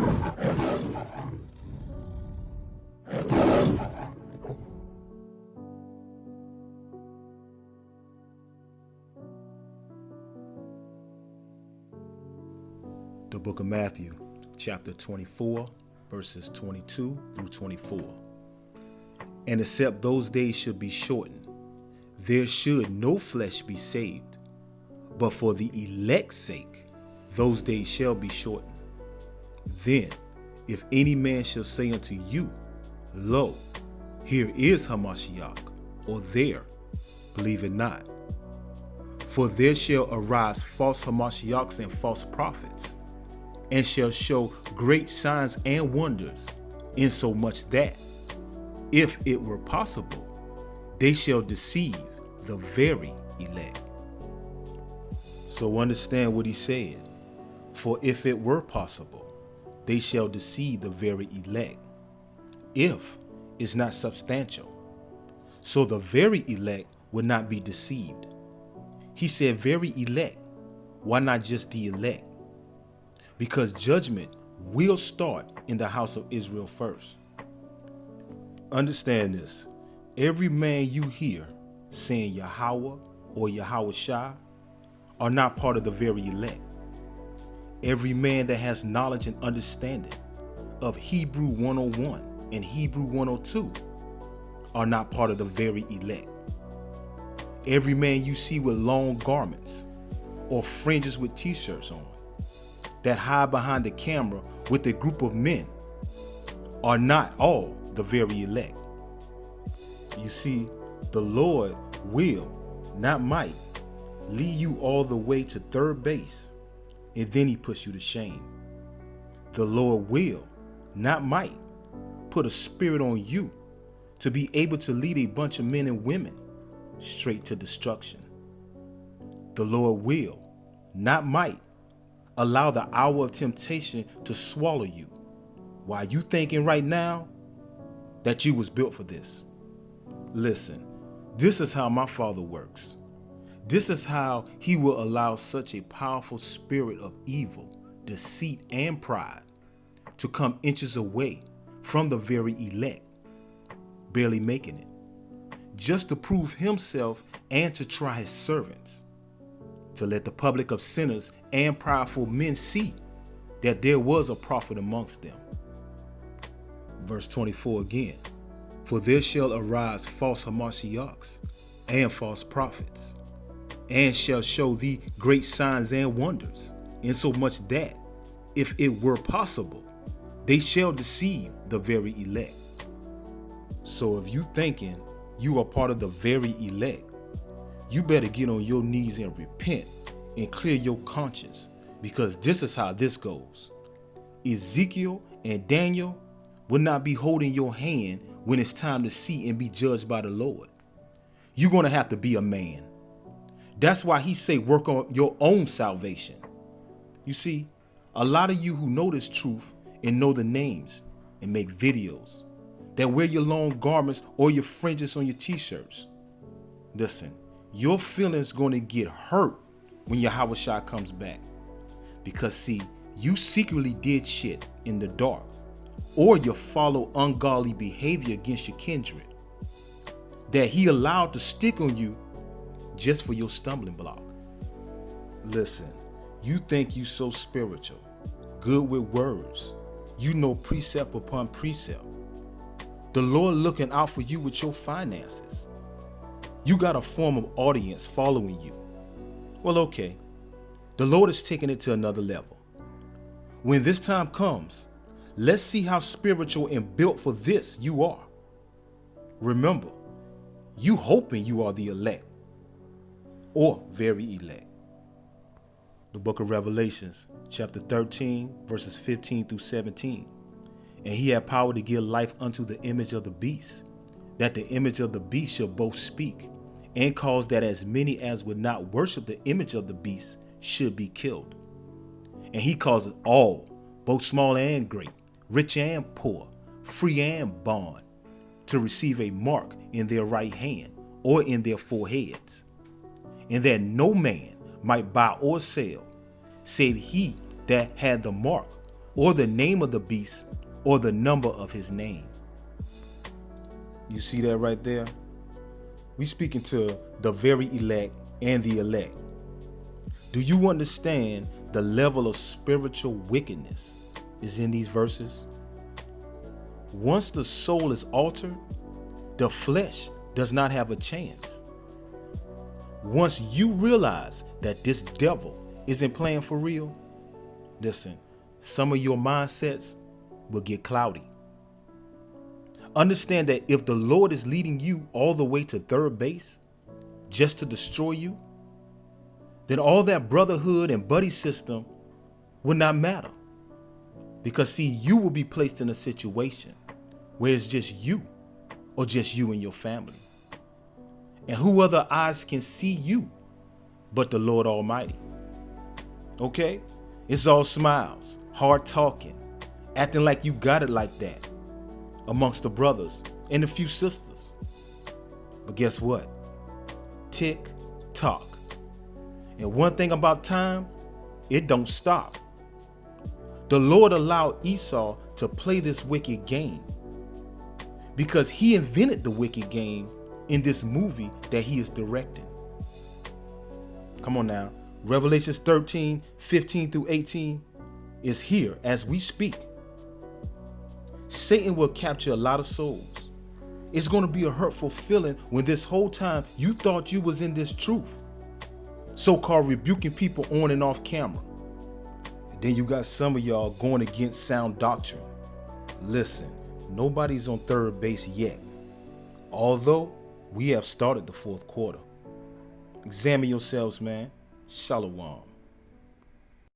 The book of Matthew, chapter 24, verses 22 through 24. And except those days should be shortened, there should no flesh be saved. But for the elect's sake, those days shall be shortened. Then, if any man shall say unto you, Lo, here is Hamashiach, or there, believe it not. For there shall arise false Hamashiachs and false prophets, and shall show great signs and wonders, insomuch that, if it were possible, they shall deceive the very elect. So understand what he said. For if it were possible, they shall deceive the very elect. If is not substantial. So the very elect would not be deceived. He said very elect. Why not just the elect? Because judgment will start in the house of Israel first. Understand this. Every man you hear saying Yahweh or Yahweh Shai are not part of the very elect. Every man that has knowledge and understanding of Hebrew 101 and Hebrew 102 are not part of the very elect. Every man you see with long garments or fringes with t-shirts on that hide behind the camera with a group of men are not all the very elect. You see, the Lord will, not might, lead you all the way to third base, and then he puts you to shame. The Lord will, not might, put a spirit on you to be able to lead a bunch of men and women straight to destruction. The Lord will, not might, allow the hour of temptation to swallow you while you thinking right now that you was built for this. Listen, this is how my Father works. This is how he will allow such a powerful spirit of evil, deceit, and pride to come inches away from the very elect, barely making it, just to prove himself and to try his servants, to let the public of sinners and prideful men see that there was a prophet amongst them. Verse 24 again. For there shall arise false Hamashiachs and false prophets, and shall show thee great signs and wonders, insomuch that, if it were possible, they shall deceive the very elect. So if you thinking you are part of the very elect, you better get on your knees and repent and clear your conscience, because this is how this goes. Ezekiel and Daniel will not be holding your hand when it's time to see and be judged by the Lord. You're going to have to be a man. That's why he say work on your own salvation. You see, a lot of you who know this truth and know the names and make videos that wear your long garments or your fringes on your t-shirts. Listen, your feelings going to get hurt when Yahweh Shai comes back. Because see, you secretly did shit in the dark, or you follow ungodly behavior against your kindred that he allowed to stick on you just for your stumbling block. Listen, you think you so spiritual, good with words. You know precept upon precept. The Lord looking out for you with your finances. You got a form of audience following you. Well, okay. The Lord is taking it to another level. When this time comes, let's see how spiritual and built for this you are. Remember, you hoping you are the elect or very elect. The book of Revelations, chapter 13, verses 15 through 17. And he had power to give life unto the image of the beast, that the image of the beast shall both speak, and cause that as many as would not worship the image of the beast should be killed. And he caused all, both small and great, rich and poor, free and bond, to receive a mark in their right hand or in their foreheads, and that no man might buy or sell, save he that had the mark, or the name of the beast, or the number of his name. You see that right there? We speaking to the very elect and the elect. Do you understand the level of spiritual wickedness is in these verses? Once the soul is altered, the flesh does not have a chance. Once you realize that this devil isn't playing for real, listen, some of your mindsets will get cloudy. Understand that if the Lord is leading you all the way to third base just to destroy you, then all that brotherhood and buddy system will not matter. Because see, you will be placed in a situation where it's just you or just you and your family. And who other eyes can see you but the Lord Almighty? Okay? It's all smiles, hard talking, acting like you got it like that amongst the brothers and a few sisters. But guess what? Tick tock. And one thing about time, it don't stop. The Lord allowed Esau to play this wicked game because he invented the wicked game in this movie that he is directing. Come on now. Revelations 13, 15 through 18 is here as we speak. Satan will capture a lot of souls. It's going to be a hurtful feeling when this whole time you thought you was in this truth. So-called rebuking people on and off camera. And then you got some of y'all going against sound doctrine. Listen, nobody's on third base yet. Although we have started the fourth quarter. Examine yourselves, man. Shalom.